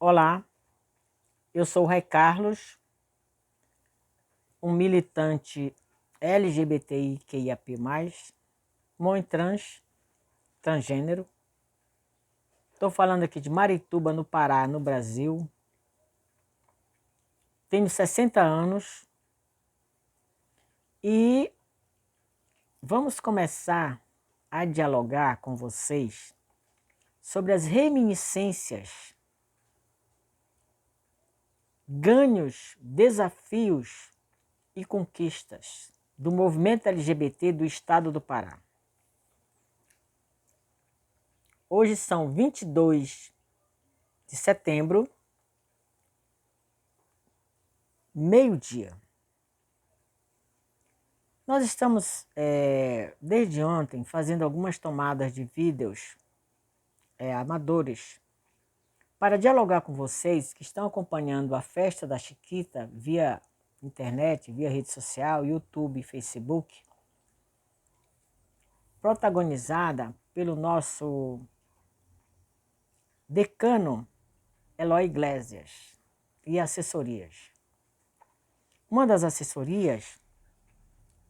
Olá, eu sou o Ray Carlos, um militante LGBTIQIAP+, mãe transgênero. Estou falando aqui de Marituba, no Pará, no Brasil. Tenho 60 anos e vamos começar a dialogar com vocês sobre as reminiscências, ganhos, desafios e conquistas do movimento LGBT do estado do Pará. Hoje são 22 de setembro, meio-dia. Nós estamos, desde ontem, fazendo algumas tomadas de vídeos amadores para dialogar com vocês que estão acompanhando a festa da Chiquita via internet, via rede social, YouTube, Facebook, protagonizada pelo nosso decano Eloy Iglesias e assessorias. Uma das assessorias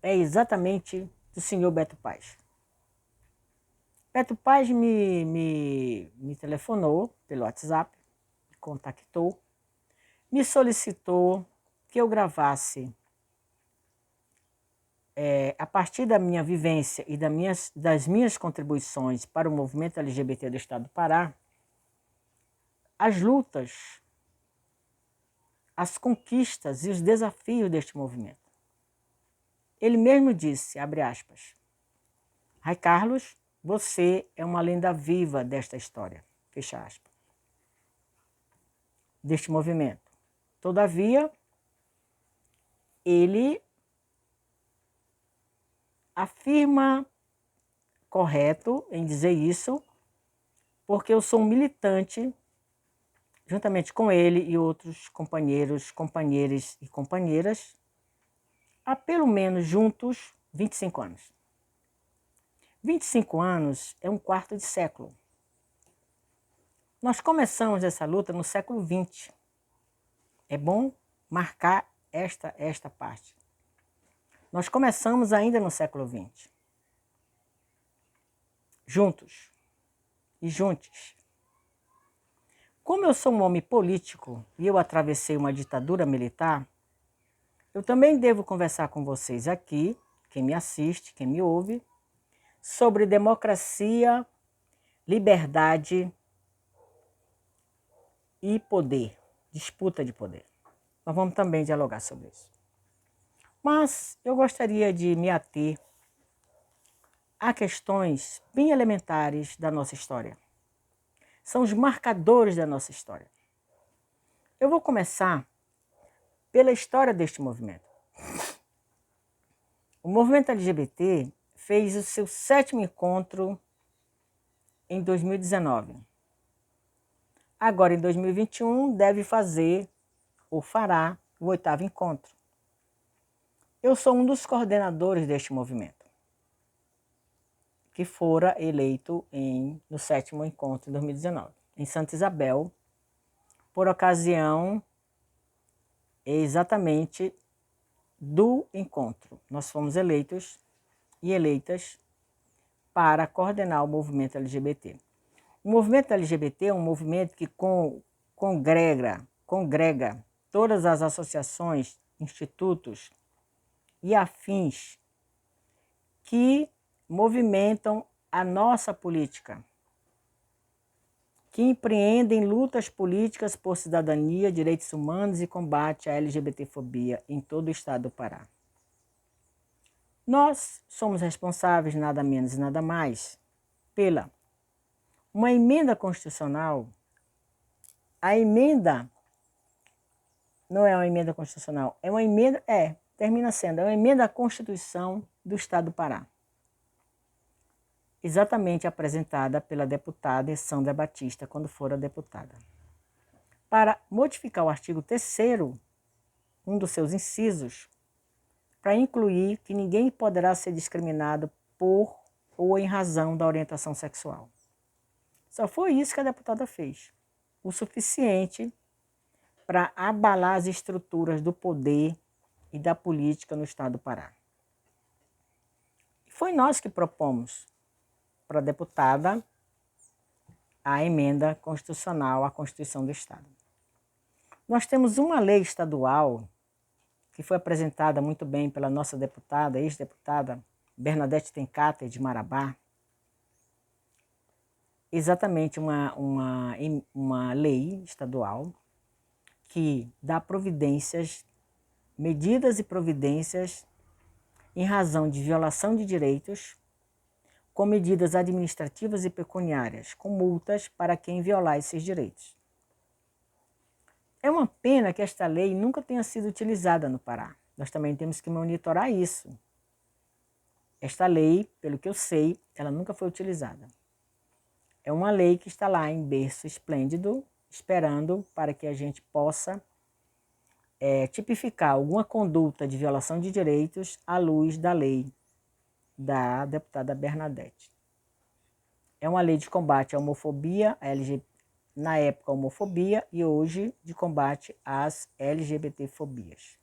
é exatamente do senhor Beto Paz. Beto Paz me telefonou pelo WhatsApp, me contactou, me solicitou que eu gravasse, a partir da minha vivência e das minhas contribuições para o movimento LGBT do estado do Pará, as lutas, as conquistas e os desafios deste movimento. Ele mesmo disse, abre aspas, Ray Carlos, você é uma lenda viva desta história, fecha aspas, deste movimento. Todavia, ele afirma correto em dizer isso, porque eu sou um militante, juntamente com ele e outros companheiros, companheiras e companheiras, há pelo menos juntos 25 anos. 25 anos é um quarto de século. Nós começamos essa luta no século XX. É bom marcar esta parte. Nós começamos ainda no século XX. Juntos e juntos. Como eu sou um homem político e eu atravessei uma ditadura militar, eu também devo conversar com vocês aqui, quem me assiste, quem me ouve, sobre democracia, liberdade e poder, disputa de poder. Nós vamos também dialogar sobre isso. Mas eu gostaria de me ater a questões bem elementares da nossa história. São os marcadores da nossa história. Eu vou começar pela história deste movimento. O movimento LGBT fez o seu 7º encontro em 2019. Agora, em 2021, deve fazer ou fará o 8º encontro. Eu sou um dos coordenadores deste movimento, que fora eleito no 7º encontro em 2019, em Santa Isabel, por ocasião exatamente do encontro. Nós fomos eleitos e eleitas para coordenar o movimento LGBT. O movimento LGBT é um movimento que congrega todas as associações, institutos e afins que movimentam a nossa política, que empreendem lutas políticas por cidadania, direitos humanos e combate à LGBTfobia em todo o estado do Pará. Nós somos responsáveis, nada menos e nada mais, pela uma emenda constitucional. A emenda não é uma emenda constitucional, é uma emenda, termina sendo, é uma emenda à Constituição do estado do Pará. Exatamente apresentada pela deputada Sandra Batista, quando fora deputada. Para modificar o artigo 3º, um dos seus incisos, para incluir que ninguém poderá ser discriminado por ou em razão da orientação sexual. Só foi isso que a deputada fez. o suficiente para abalar as estruturas do poder e da política no estado do Pará. Foi nós que propomos para a deputada a emenda constitucional à Constituição do Estado. Nós temos uma lei estadual que foi apresentada muito bem pela nossa deputada, ex-deputada Bernadette Tencater, de Marabá, exatamente uma lei estadual que dá providências, medidas e providências em razão de violação de direitos, com medidas administrativas e pecuniárias, com multas para quem violar esses direitos. É uma pena que esta lei nunca tenha sido utilizada no Pará. Nós também temos que monitorar isso. Esta lei, pelo que eu sei, ela nunca foi utilizada. É uma lei que está lá em berço esplêndido, esperando para que a gente possa tipificar alguma conduta de violação de direitos à luz da lei da deputada Bernadette. É uma lei de combate à homofobia, na época a homofobia, e hoje de combate às LGBT-fobias.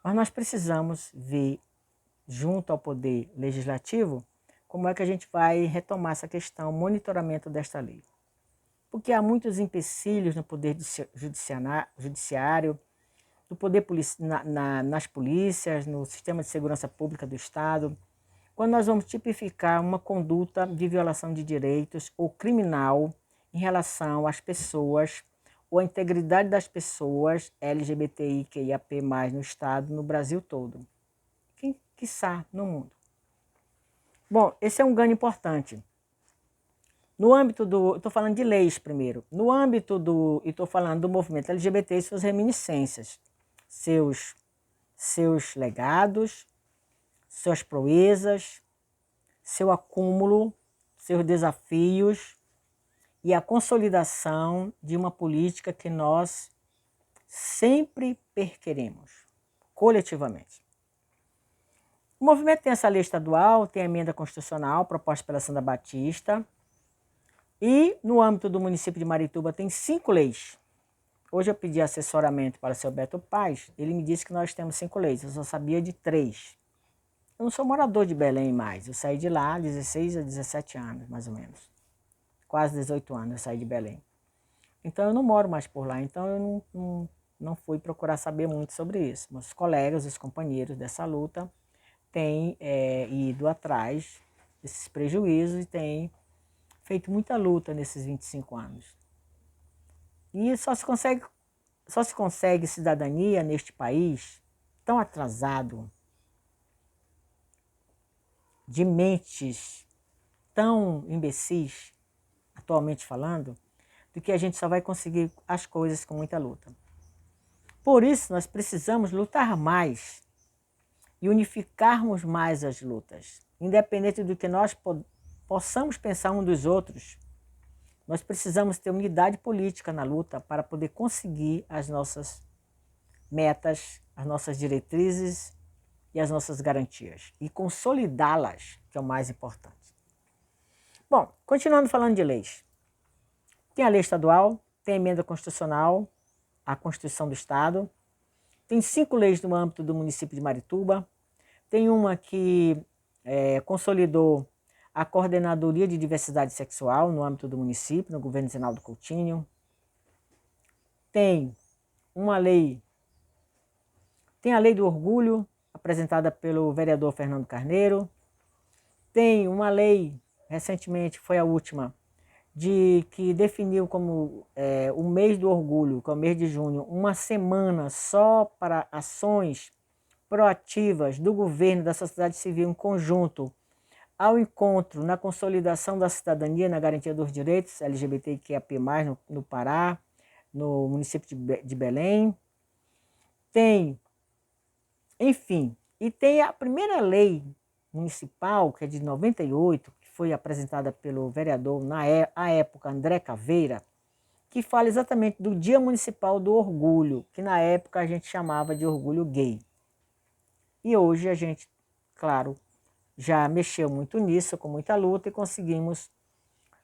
Mas nós precisamos ver, junto ao Poder Legislativo, como é que a gente vai retomar essa questão, monitoramento desta lei. Porque há muitos empecilhos no Poder Judiciário, no poder nas polícias, no sistema de segurança pública do Estado, quando nós vamos tipificar uma conduta de violação de direitos ou criminal em relação às pessoas ou à integridade das pessoas LGBTIQIAP+, no Estado, no Brasil todo, quiçá no mundo. Bom, esse é um ganho importante. No âmbito do... Estou falando de leis primeiro. No âmbito do... E estou falando do movimento LGBT e suas reminiscências, seus legados, suas proezas, seu acúmulo, seus desafios e a consolidação de uma política que nós sempre perqueremos, coletivamente. O movimento tem essa lei estadual, tem a emenda constitucional proposta pela Sandra Batista e no âmbito do município de Marituba tem 5 leis. Hoje eu pedi assessoramento para o seu Beto Paz, ele me disse que nós temos 5 leis, eu só sabia de 3. Eu não sou morador de Belém mais, eu saí de lá há 16 a 17 anos, mais ou menos. Quase 18 anos eu saí de Belém. Então eu não moro mais por lá, então eu não fui procurar saber muito sobre isso. Meus colegas, os companheiros dessa luta têm ido atrás desses prejuízos e têm feito muita luta nesses 25 anos. E só se consegue cidadania neste país tão atrasado, de mentes tão imbecis, atualmente falando, do que a gente só vai conseguir as coisas com muita luta. Por isso, nós precisamos lutar mais e unificarmos mais as lutas. Independente do que nós possamos pensar um dos outros, nós precisamos ter unidade política na luta para poder conseguir as nossas metas, as nossas diretrizes e as nossas garantias. E consolidá-las, que é o mais importante. Bom, continuando falando de leis. Tem a lei estadual, tem a emenda constitucional, a Constituição do Estado. Tem 5 leis no âmbito do município de Marituba. Tem uma que consolidou a Coordenadoria de Diversidade Sexual no âmbito do município, no governo Zenaldo Coutinho. Tem uma lei, tem a Lei do Orgulho, apresentada pelo vereador Fernando Carneiro. Tem uma lei, recentemente foi a última, que definiu como o mês do orgulho, que é o mês de junho, uma semana só para ações proativas do governo, da sociedade civil em conjunto, ao encontro na consolidação da cidadania, na garantia dos direitos LGBTQIAP+, no Pará, no município de Belém. Tem, enfim, e tem a primeira lei municipal, que é de 98, que foi apresentada pelo vereador, à época, André Caveira, que fala exatamente do Dia Municipal do Orgulho, que na época a gente chamava de orgulho gay. E hoje a gente, claro, já mexeu muito nisso, com muita luta, e conseguimos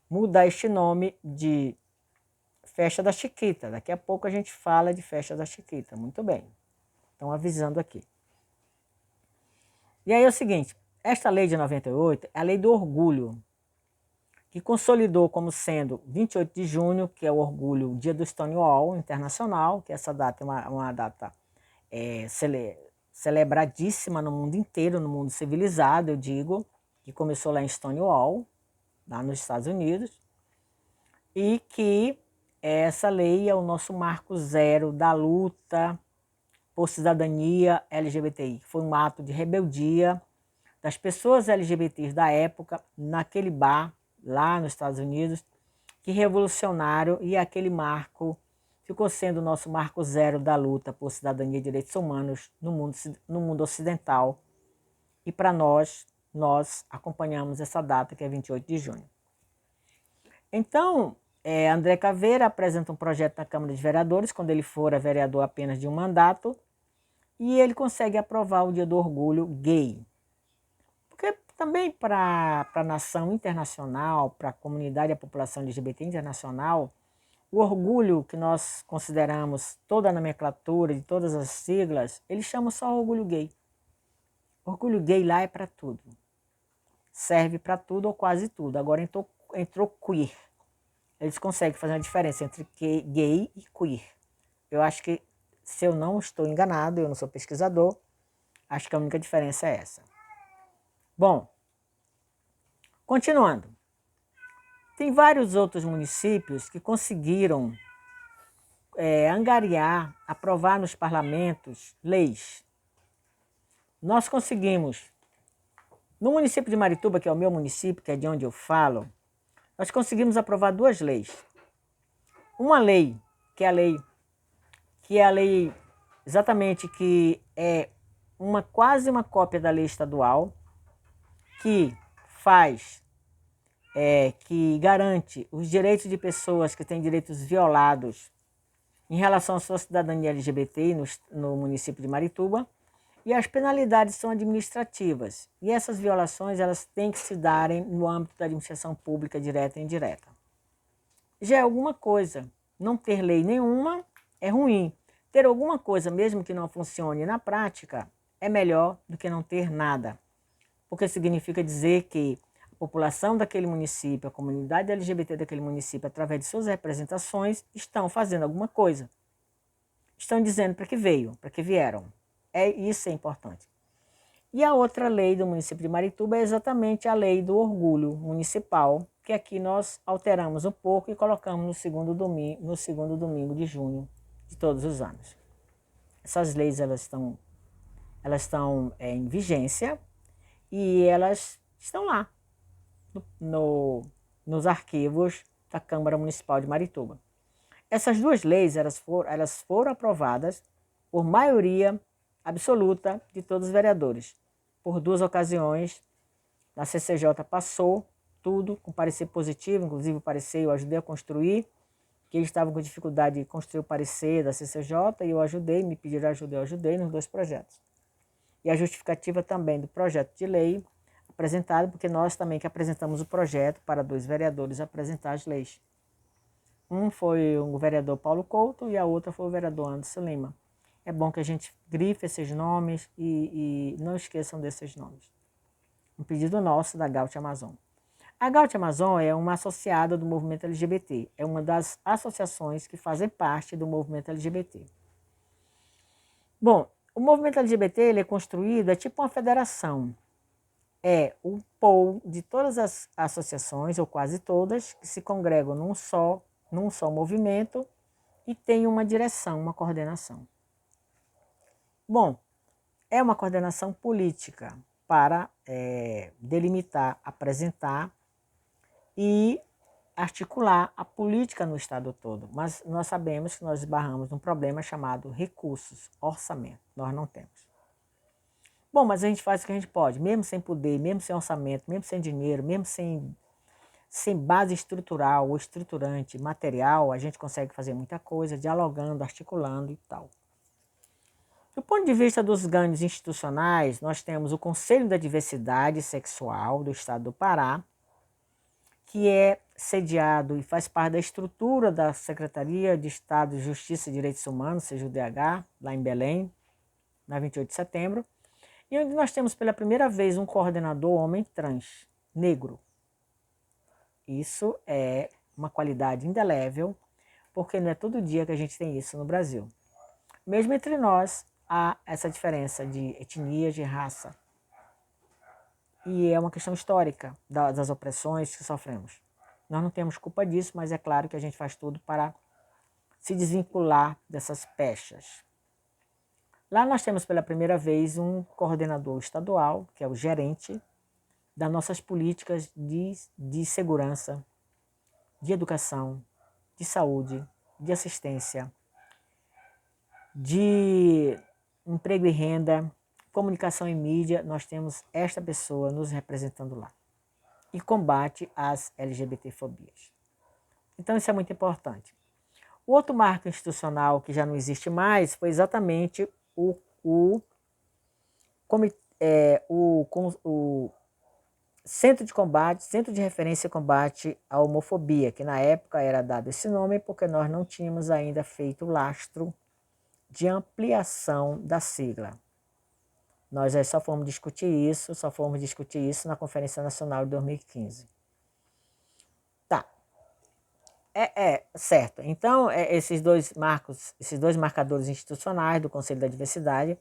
mudar este nome de festa da Chiquita. Daqui a pouco a gente fala de festa da Chiquita. Muito bem. Estão avisando aqui. E aí é o seguinte, esta lei de 98 é a lei do orgulho, que consolidou como sendo 28 de junho, que é o orgulho, o dia do Stonewall Internacional, que essa data é uma data celebradíssima no mundo inteiro, no mundo civilizado, eu digo, que começou lá em Stonewall, lá nos Estados Unidos, e que essa lei é o nosso marco zero da luta por cidadania LGBTI, que foi um ato de rebeldia das pessoas LGBTs da época, naquele bar, lá nos Estados Unidos, que revolucionário, e aquele marco ficou sendo o nosso marco zero da luta por cidadania e direitos humanos no mundo ocidental. E para nós acompanhamos essa data, que é 28 de junho. Então, André Caveira apresenta um projeto na Câmara de Vereadores, quando ele fora vereador apenas de um mandato, e ele consegue aprovar o Dia do Orgulho Gay. Porque também para a nação internacional, para a comunidade e a população LGBT internacional, o orgulho que nós consideramos toda a nomenclatura de todas as siglas, eles chamam só orgulho gay. Orgulho gay lá é para tudo. Serve para tudo ou quase tudo. Agora entrou queer. Eles conseguem fazer uma diferença entre gay e queer. Eu acho que, se eu não estou enganado, eu não sou pesquisador, acho que a única diferença é essa. Bom, continuando. Tem vários outros municípios que conseguiram angariar, aprovar nos parlamentos leis. Nós conseguimos, no município de Marituba, que é o meu município, que é de onde eu falo, nós conseguimos aprovar duas leis. Uma lei, que é a lei exatamente, que é quase uma cópia da lei estadual, que que garante os direitos de pessoas que têm direitos violados em relação à sua cidadania LGBT no município de Marituba, e as penalidades são administrativas. E essas violações elas têm que se darem no âmbito da administração pública direta e indireta. Já é alguma coisa. Não ter lei nenhuma é ruim. Ter alguma coisa, mesmo que não funcione na prática, é melhor do que não ter nada. Porque significa dizer que a população daquele município, a comunidade LGBT daquele município, através de suas representações, estão fazendo alguma coisa. Estão dizendo para que veio, para que vieram. Isso é importante. E a outra lei do município de Marituba é exatamente a lei do orgulho municipal, que aqui nós alteramos um pouco e colocamos no segundo domingo de junho de todos os anos. Essas leis elas estão em vigência e elas estão lá nos arquivos da Câmara Municipal de Marituba. Essas duas leis elas foram aprovadas por maioria absoluta de todos os vereadores. Por duas ocasiões, a CCJ passou tudo com parecer positivo, inclusive o parecer eu ajudei a construir, que eles estavam com dificuldade de construir o parecer da CCJ, e eu ajudei, me pediram ajuda, eu ajudei nos dois projetos. E a justificativa também do projeto de lei apresentado, porque nós também que apresentamos o projeto para dois vereadores apresentar as leis. Um foi o vereador Paulo Couto e a outra foi o vereador Anderson Lima. É bom que a gente grife esses nomes e não esqueçam desses nomes. Um pedido nosso da Gaute Amazon. A Gaute Amazon é uma associada do movimento LGBT. É uma das associações que fazem parte do movimento LGBT. Bom, o movimento LGBT ele é construído, é tipo uma federação. É o pool de todas as associações, ou quase todas, que se congregam num só movimento e tem uma direção, uma coordenação. Bom, é uma coordenação política para delimitar, apresentar e articular a política no estado todo. Mas nós sabemos que nós esbarramos num problema chamado recursos, orçamento. Nós não temos. Bom, mas a gente faz o que a gente pode, mesmo sem poder, mesmo sem orçamento, mesmo sem dinheiro, mesmo sem base estrutural ou estruturante, material, a gente consegue fazer muita coisa, dialogando, articulando e tal. Do ponto de vista dos ganhos institucionais, nós temos o Conselho da Diversidade Sexual do Estado do Pará, que é sediado e faz parte da estrutura da Secretaria de Estado de Justiça e Direitos Humanos, CJUDH, lá em Belém, na 28 de setembro, e onde nós temos pela primeira vez um coordenador homem trans, negro. Isso é uma qualidade indelével, porque não é todo dia que a gente tem isso no Brasil. Mesmo entre nós, há essa diferença de etnia, de raça. E é uma questão histórica das opressões que sofremos. Nós não temos culpa disso, mas é claro que a gente faz tudo para se desvincular dessas pechas. Lá nós temos pela primeira vez um coordenador estadual, que é o gerente das nossas políticas de segurança, de educação, de saúde, de assistência, de emprego e renda, comunicação e mídia. Nós temos esta pessoa nos representando lá. E combate às LGBTfobias. Então isso é muito importante. O outro marco institucional que já não existe mais foi exatamente o Centro de Combate, Centro de Referência e Combate à Homofobia, que na época era dado esse nome porque nós não tínhamos ainda feito o lastro de ampliação da sigla. Nós só fomos discutir isso na Conferência Nacional de 2015. Tá. Certo. Então, esses dois marcadores institucionais do Conselho da Diversidade,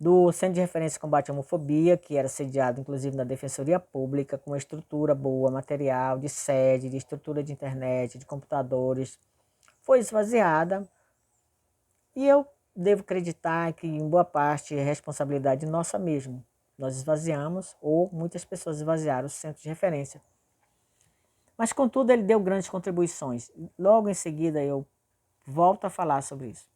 do Centro de Referência e Combate à Homofobia, que era sediado inclusive na Defensoria Pública, com uma estrutura boa, material, de sede, de estrutura de internet, de computadores, foi esvaziada. E eu devo acreditar que, em boa parte, é responsabilidade nossa mesmo. Nós esvaziamos, ou muitas pessoas esvaziaram o centro de referência. Mas, contudo, ele deu grandes contribuições. Logo em seguida, eu volto a falar sobre isso.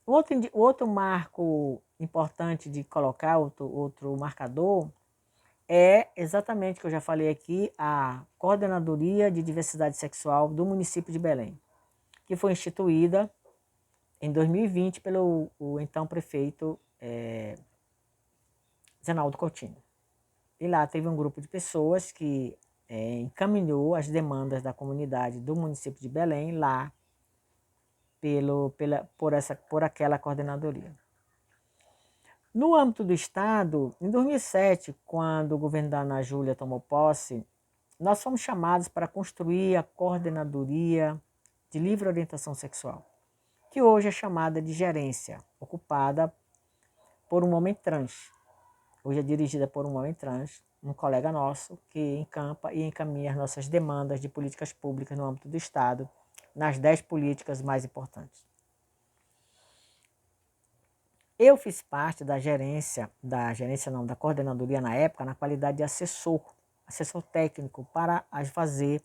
O outro marco importante de colocar, outro marcador, é exatamente o que eu já falei aqui, a Coordenadoria de Diversidade Sexual do município de Belém, que foi instituída em 2020 pelo então prefeito Zenaldo Coutinho. E lá teve um grupo de pessoas que encaminhou as demandas da comunidade do município de Belém lá por aquela coordenadoria. No âmbito do Estado, em 2007, quando o governo da Ana Júlia tomou posse, nós fomos chamados para construir a Coordenadoria de Livre Orientação Sexual, que hoje é chamada de gerência, ocupada por um homem trans. Hoje é dirigida por um homem trans, um colega nosso, que encampa e encaminha as nossas demandas de políticas públicas no âmbito do Estado, nas 10 políticas mais importantes. Eu fiz parte da da coordenadoria na época, na qualidade de assessor técnico, para fazer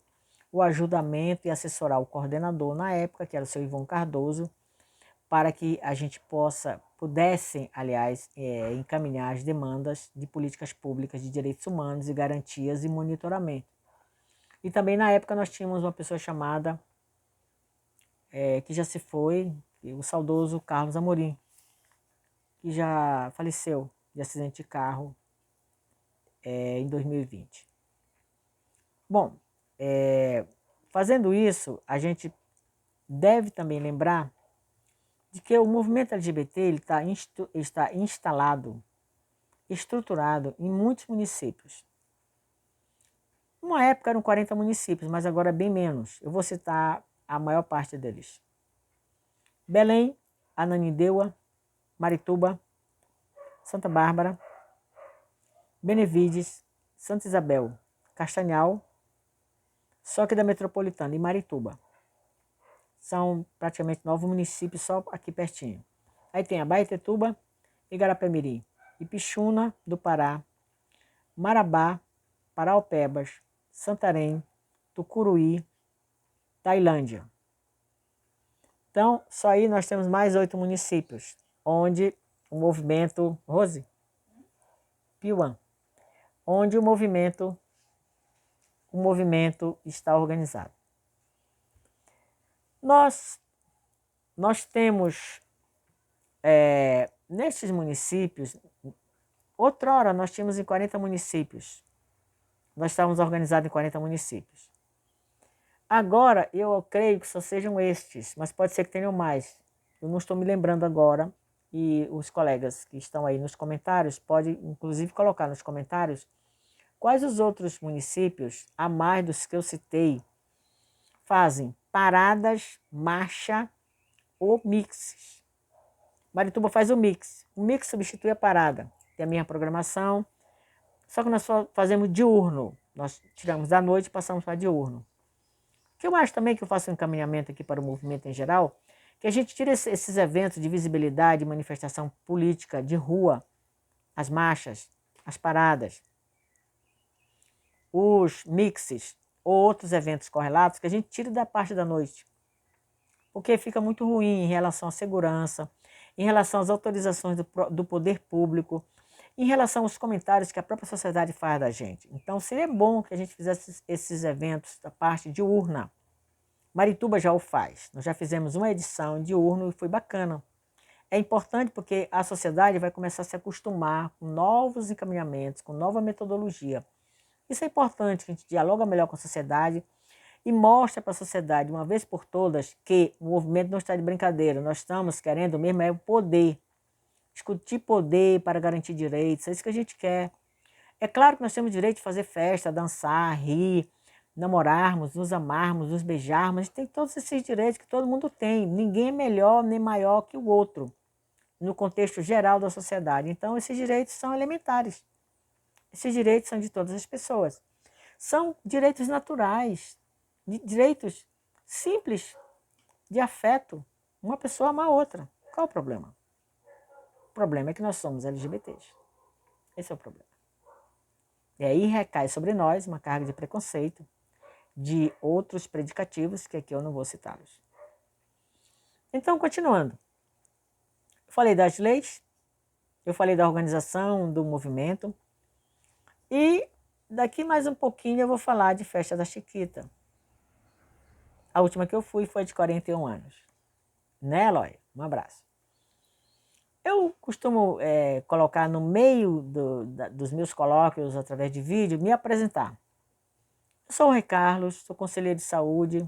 o ajudamento e assessorar o coordenador na época, que era o seu Ivon Cardoso, para que a gente pudessem, aliás, encaminhar as demandas de políticas públicas de direitos humanos e garantias e monitoramento. E também na época nós tínhamos uma pessoa chamada, que já se foi, o saudoso Carlos Amorim, que já faleceu de acidente de carro em 2020. Bom, fazendo isso, a gente deve também lembrar de que o movimento LGBT ele está instalado, estruturado em muitos municípios. Uma época eram 40 municípios, mas agora é bem menos. Eu vou citar a maior parte deles. Belém, Ananindeua, Marituba, Santa Bárbara, Benevides, Santa Isabel, Castanhal, só que da Metropolitana e Marituba. São praticamente 9 municípios só aqui pertinho. Aí tem Abaetetuba, Igarapé-Mirim, Ipixuna do Pará, Marabá, Paraupebas, Santarém, Tucuruí, Tailândia. Então, só aí nós temos mais 8 municípios, onde o movimento... Rose? Piuã. Onde o movimento está organizado. Nós temos, nesses municípios, outrora nós tínhamos em 40 municípios, nós estávamos organizados em 40 municípios. Agora, eu creio que só sejam estes, mas pode ser que tenham mais. Eu não estou me lembrando agora, e os colegas que estão aí nos comentários podem, inclusive, colocar nos comentários quais os outros municípios, a mais dos que eu citei, fazem paradas, marcha ou mixes. Marituba faz o mix. O mix substitui a parada. Tem a minha programação, só que nós fazemos diurno. Nós tiramos da noite e passamos para diurno. O que eu acho também que eu faço um encaminhamento aqui para o movimento em geral, que a gente tira esses eventos de visibilidade, manifestação política, de rua, as marchas, as paradas, os mixes ou outros eventos correlatos, que a gente tira da parte da noite. Porque fica muito ruim em relação à segurança, em relação às autorizações do poder público, em relação aos comentários que a própria sociedade faz da gente. Então, seria bom que a gente fizesse esses eventos da parte diurna. Marituba já o faz. Nós já fizemos uma edição diurno e foi bacana. É importante porque a sociedade vai começar a se acostumar com novos encaminhamentos, com nova metodologia. Isso é importante, que a gente dialoga melhor com a sociedade e mostra para a sociedade, uma vez por todas, que o movimento não está de brincadeira. Nós estamos querendo mesmo é o poder. Discutir poder para garantir direitos, é isso que a gente quer. É claro que nós temos direito de fazer festa, dançar, rir, namorarmos, nos amarmos, nos beijarmos. A gente tem todos esses direitos que todo mundo tem. Ninguém é melhor nem maior que o outro, no contexto geral da sociedade. Então, esses direitos são elementares. Esses direitos são de todas as pessoas. São direitos naturais, direitos simples, de afeto. Uma pessoa ama a outra. Qual o problema? O problema é que nós somos LGBTs. Esse é o problema. E aí recai sobre nós uma carga de preconceito, de outros predicativos, que aqui eu não vou citá-los. Então, continuando. Eu falei das leis, eu falei da organização, do movimento, e daqui mais um pouquinho eu vou falar de Festa da Chiquita. A última que eu fui foi de 41 anos. Né, Eloy? Um abraço. Eu costumo colocar no meio dos meus colóquios, através de vídeo, me apresentar. Eu sou o Rei Carlos, sou conselheiro de saúde,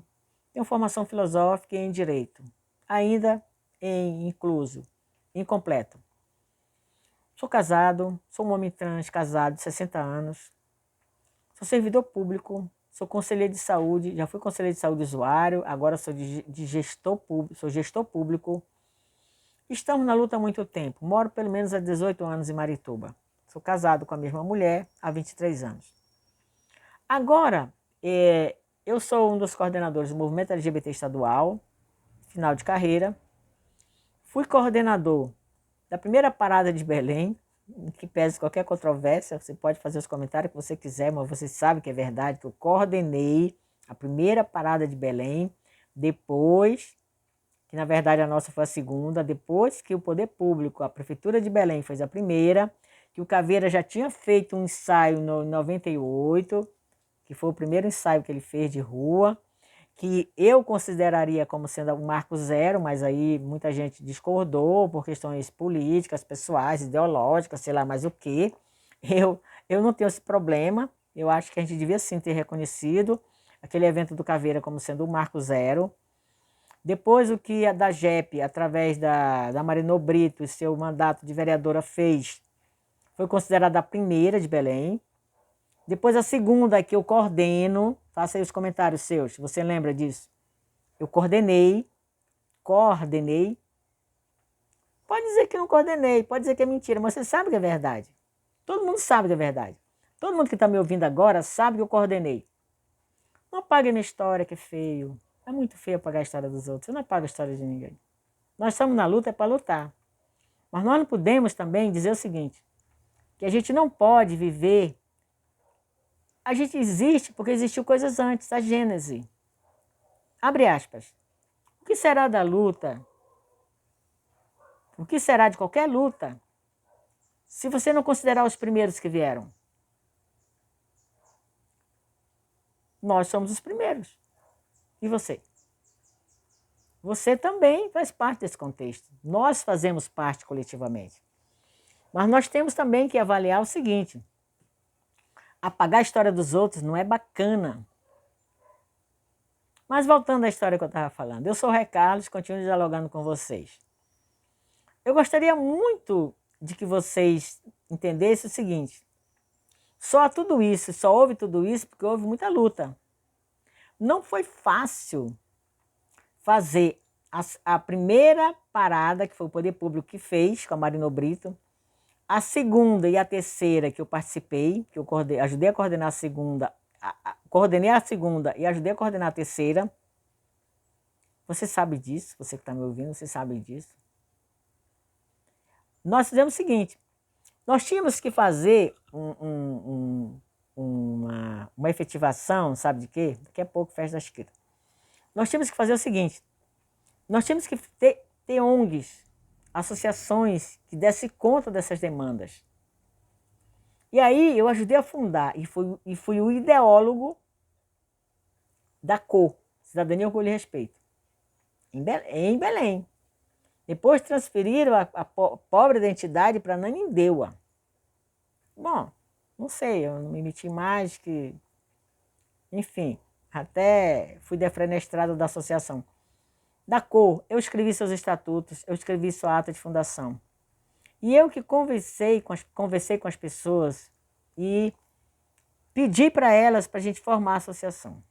tenho formação filosófica e em direito, ainda incluso, incompleto. Sou casado, sou um homem trans, casado, de 60 anos, sou servidor público, sou conselheiro de saúde, já fui conselheiro de saúde usuário, agora sou gestor público, sou gestor público. Estamos na luta há muito tempo, moro pelo menos há 18 anos em Marituba. Sou casado com a mesma mulher há 23 anos. Agora, eu sou um dos coordenadores do movimento LGBT estadual, final de carreira. Fui coordenador da primeira parada de Belém, que pese qualquer controvérsia, você pode fazer os comentários que você quiser, mas você sabe que é verdade, que eu coordenei a primeira parada de Belém, depois, que na verdade a nossa foi a segunda, depois que o Poder Público, a Prefeitura de Belém fez a primeira, que o Caveira já tinha feito um ensaio em 98, que foi o primeiro ensaio que ele fez de rua, que eu consideraria como sendo um marco zero, mas aí muita gente discordou por questões políticas, pessoais, ideológicas, sei lá mais o quê. Eu não tenho esse problema, eu acho que a gente devia sim ter reconhecido aquele evento do Caveira como sendo um marco zero. Depois o que a da JEP, através da Marinô Brito e seu mandato de vereadora fez, foi considerada a primeira de Belém. Depois a segunda que eu coordeno, faça aí os comentários seus, se você lembra disso. Eu coordenei. Pode dizer que não coordenei, pode dizer que é mentira, mas você sabe que é verdade. Todo mundo sabe que é verdade. Todo mundo que está me ouvindo agora sabe que eu coordenei. Não apague a minha história, que é feio. É muito feio apagar a história dos outros. Eu não apago a história de ninguém. Nós estamos na luta, é para lutar. Mas nós não podemos também dizer o seguinte, que a gente não pode viver. A gente existe porque existiu coisas antes, a Gênese. Abre aspas. O que será da luta? O que será de qualquer luta se você não considerar os primeiros que vieram? Nós somos os primeiros. E você? Você também faz parte desse contexto. Nós fazemos parte coletivamente. Mas nós temos também que avaliar o seguinte. Apagar a história dos outros não é bacana. Mas voltando à história que eu estava falando, eu sou o Ré Carlos, continuo dialogando com vocês. Eu gostaria muito de que vocês entendessem o seguinte: só houve tudo isso porque houve muita luta. Não foi fácil fazer a primeira parada, que foi o Poder Público que fez, com a Marino Brito, a segunda e a terceira que eu participei, que eu ajudei a coordenar a segunda, coordenei a segunda e ajudei a coordenar a terceira. Você sabe disso, você que está me ouvindo, você sabe disso. Nós fizemos o seguinte: nós tínhamos que fazer uma efetivação, sabe de quê? Daqui a pouco, festa da esquerda. Nós tínhamos que fazer o seguinte: nós tínhamos que ter ONGs, associações que dessem conta dessas demandas. E aí eu ajudei a fundar e fui o ideólogo da COR, Cidadania, Orgulho e Respeito, em Belém. Depois transferiram a pobre identidade para Nanindeua. Bom, não sei, eu não me meti mais que... Enfim, até fui defenestrado da associação. Da COR, eu escrevi seus estatutos, eu escrevi sua ata de fundação. E eu que conversei com as pessoas e pedi para elas para a gente formar a associação.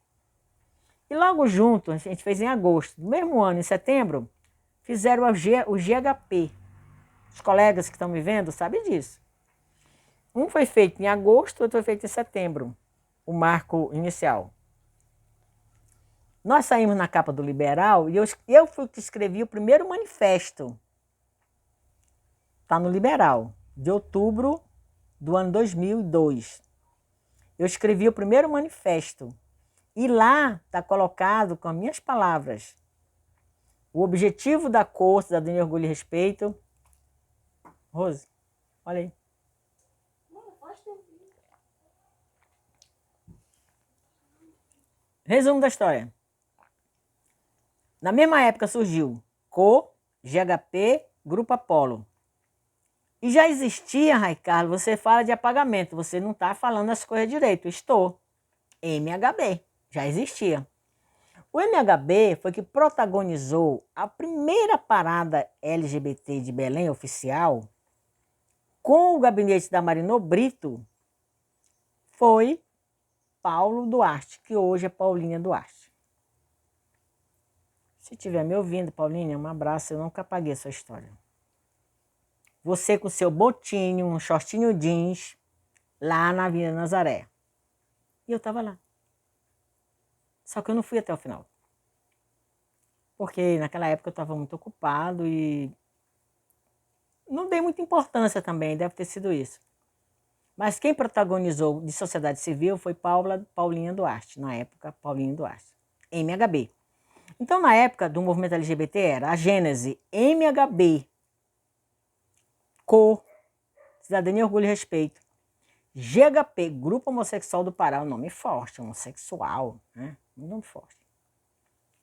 E logo junto, a gente fez em agosto, do mesmo ano, em setembro, fizeram o GHP. Os colegas que estão me vendo sabem disso. Um foi feito em agosto, outro foi feito em setembro, o marco inicial. Nós saímos na capa do Liberal e eu fui que escrevi o primeiro manifesto. Está no Liberal, de outubro do ano 2002. Eu escrevi o primeiro manifesto. E lá está colocado, com as minhas palavras, o objetivo da COR, Cidadania, Orgulho e Respeito. Rose, olha aí. Resumo da história. Na mesma época surgiu COR, GHP, Grupo Apolo. E já existia, Raicardo, você fala de apagamento, você não está falando as coisas direito. Estou. MHB, já existia. O MHB foi que protagonizou a primeira parada LGBT de Belém oficial com o gabinete da Marino Brito, foi Paulo Duarte, que hoje é Paulinha Duarte. Se estiver me ouvindo, Paulinha, um abraço, eu nunca apaguei a sua história. Você com seu botinho, um shortinho jeans, lá na Avenida Nazaré. E eu estava lá. Só que eu não fui até o final. Porque naquela época eu estava muito ocupado e não dei muita importância também, deve ter sido isso. Mas quem protagonizou de sociedade civil foi Paulinha Duarte, na época, Paulinha Duarte, MHB. Então, na época do movimento LGBT, era a Gênese, MHB, COR, Cidadania, Orgulho e Respeito, GHP, Grupo Homossexual do Pará, um nome forte, homossexual, né? Um nome forte.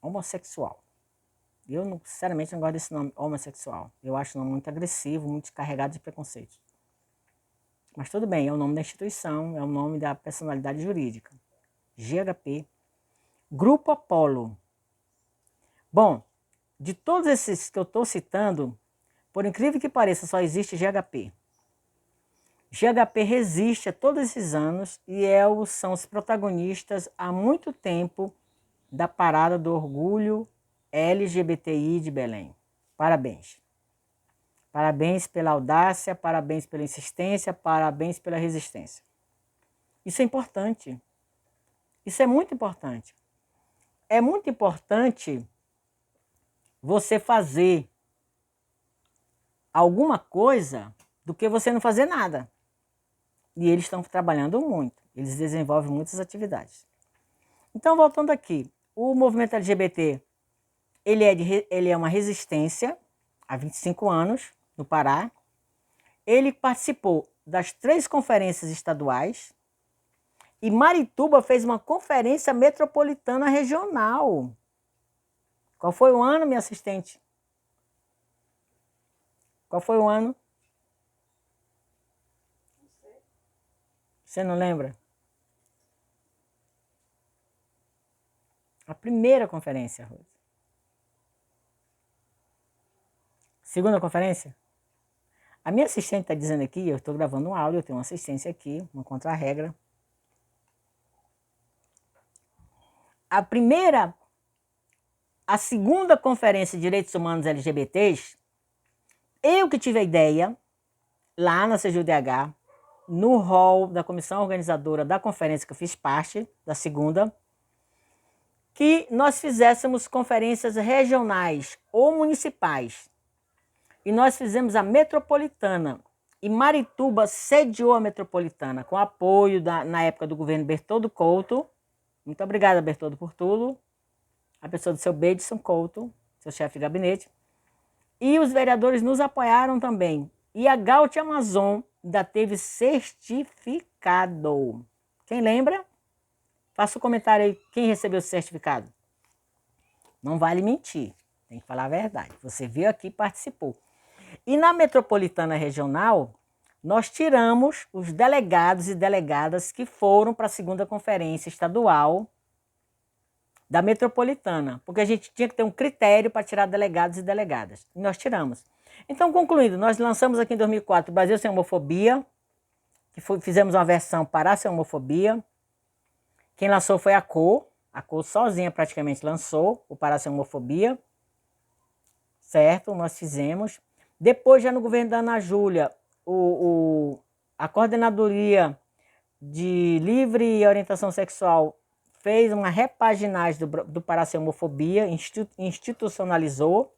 Homossexual. Eu, sinceramente, não gosto desse nome, homossexual. Eu acho o nome muito agressivo, muito carregado de preconceito. Mas tudo bem, é o nome da instituição, é o nome da personalidade jurídica. GHP, Grupo Apolo. Bom, de todos esses que eu estou citando, por incrível que pareça, só existe GHP. GHP resiste a todos esses anos e são os protagonistas há muito tempo da parada do orgulho LGBTI de Belém. Parabéns. Parabéns pela audácia, parabéns pela insistência, parabéns pela resistência. Isso é importante. Isso é muito importante. É muito importante você fazer alguma coisa do que você não fazer nada. E eles estão trabalhando muito. Eles desenvolvem muitas atividades. Então, voltando aqui, o movimento LGBT, ele é uma resistência há 25 anos no Pará. Ele participou das 3 conferências estaduais e Marituba fez uma conferência metropolitana regional. Qual foi o ano, minha assistente? Qual foi o ano? Não sei. Você não lembra? A primeira conferência, Rose. Segunda conferência? A minha assistente está dizendo aqui, eu estou gravando um áudio, eu tenho uma assistência aqui, uma contra-regra. A segunda conferência de direitos humanos LGBTs, eu que tive a ideia, lá na CJUDH, no hall da comissão organizadora da conferência que eu fiz parte, da segunda, que nós fizéssemos conferências regionais ou municipais. E nós fizemos a metropolitana. E Marituba sediou a metropolitana, com apoio, na época, do governo Bertoldo Couto. Muito obrigada, Bertoldo, por tudo. A pessoa do seu Bedson Couto, seu chefe de gabinete. E os vereadores nos apoiaram também. E a Gaute Amazon ainda teve certificado. Quem lembra? Faça um comentário aí, quem recebeu o certificado. Não vale mentir, tem que falar a verdade. Você veio aqui e participou. E na metropolitana regional, nós tiramos os delegados e delegadas que foram para a segunda conferência estadual da metropolitana, porque a gente tinha que ter um critério para tirar delegados e delegadas. E nós tiramos. Então, concluindo, nós lançamos aqui em 2004 o Brasil Sem Homofobia, que fizemos uma versão Pará Sem Homofobia. Quem lançou foi a cor sozinha praticamente lançou o Pará Sem Homofobia, certo? Nós fizemos. Depois, já no governo da Ana Júlia, a Coordenadoria de Livre Orientação Sexual fez uma repaginagem do Pará Sem Homofobia, institucionalizou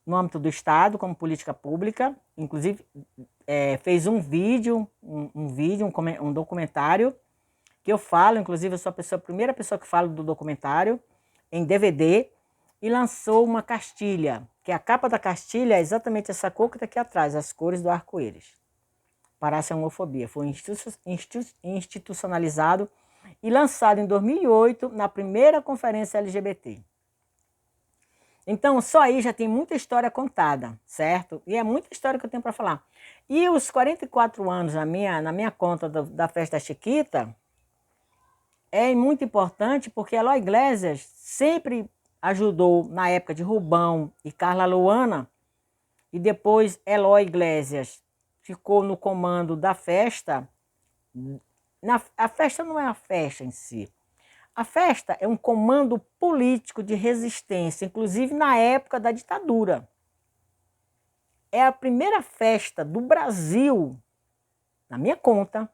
no âmbito do Estado como política pública, inclusive fez um documentário, que eu falo, inclusive eu sou a primeira pessoa que fala do documentário, em DVD, e lançou uma cartilha, que a capa da cartilha é exatamente essa cor que está aqui atrás, as cores do arco-íris. Pará Sem Homofobia. Foi institucionalizado e lançado em 2008, na primeira conferência LGBT. Então, só aí já tem muita história contada, certo? E é muita história que eu tenho para falar. E os 44 anos na minha conta da Festa Chiquita é muito importante porque a Eloy Iglesias sempre ajudou na época de Rubão e Carla Luana, e depois Eloy Iglesias ficou no comando da festa. A festa não é a festa em si. A festa é um comando político de resistência, inclusive na época da ditadura. É a primeira festa do Brasil, na minha conta,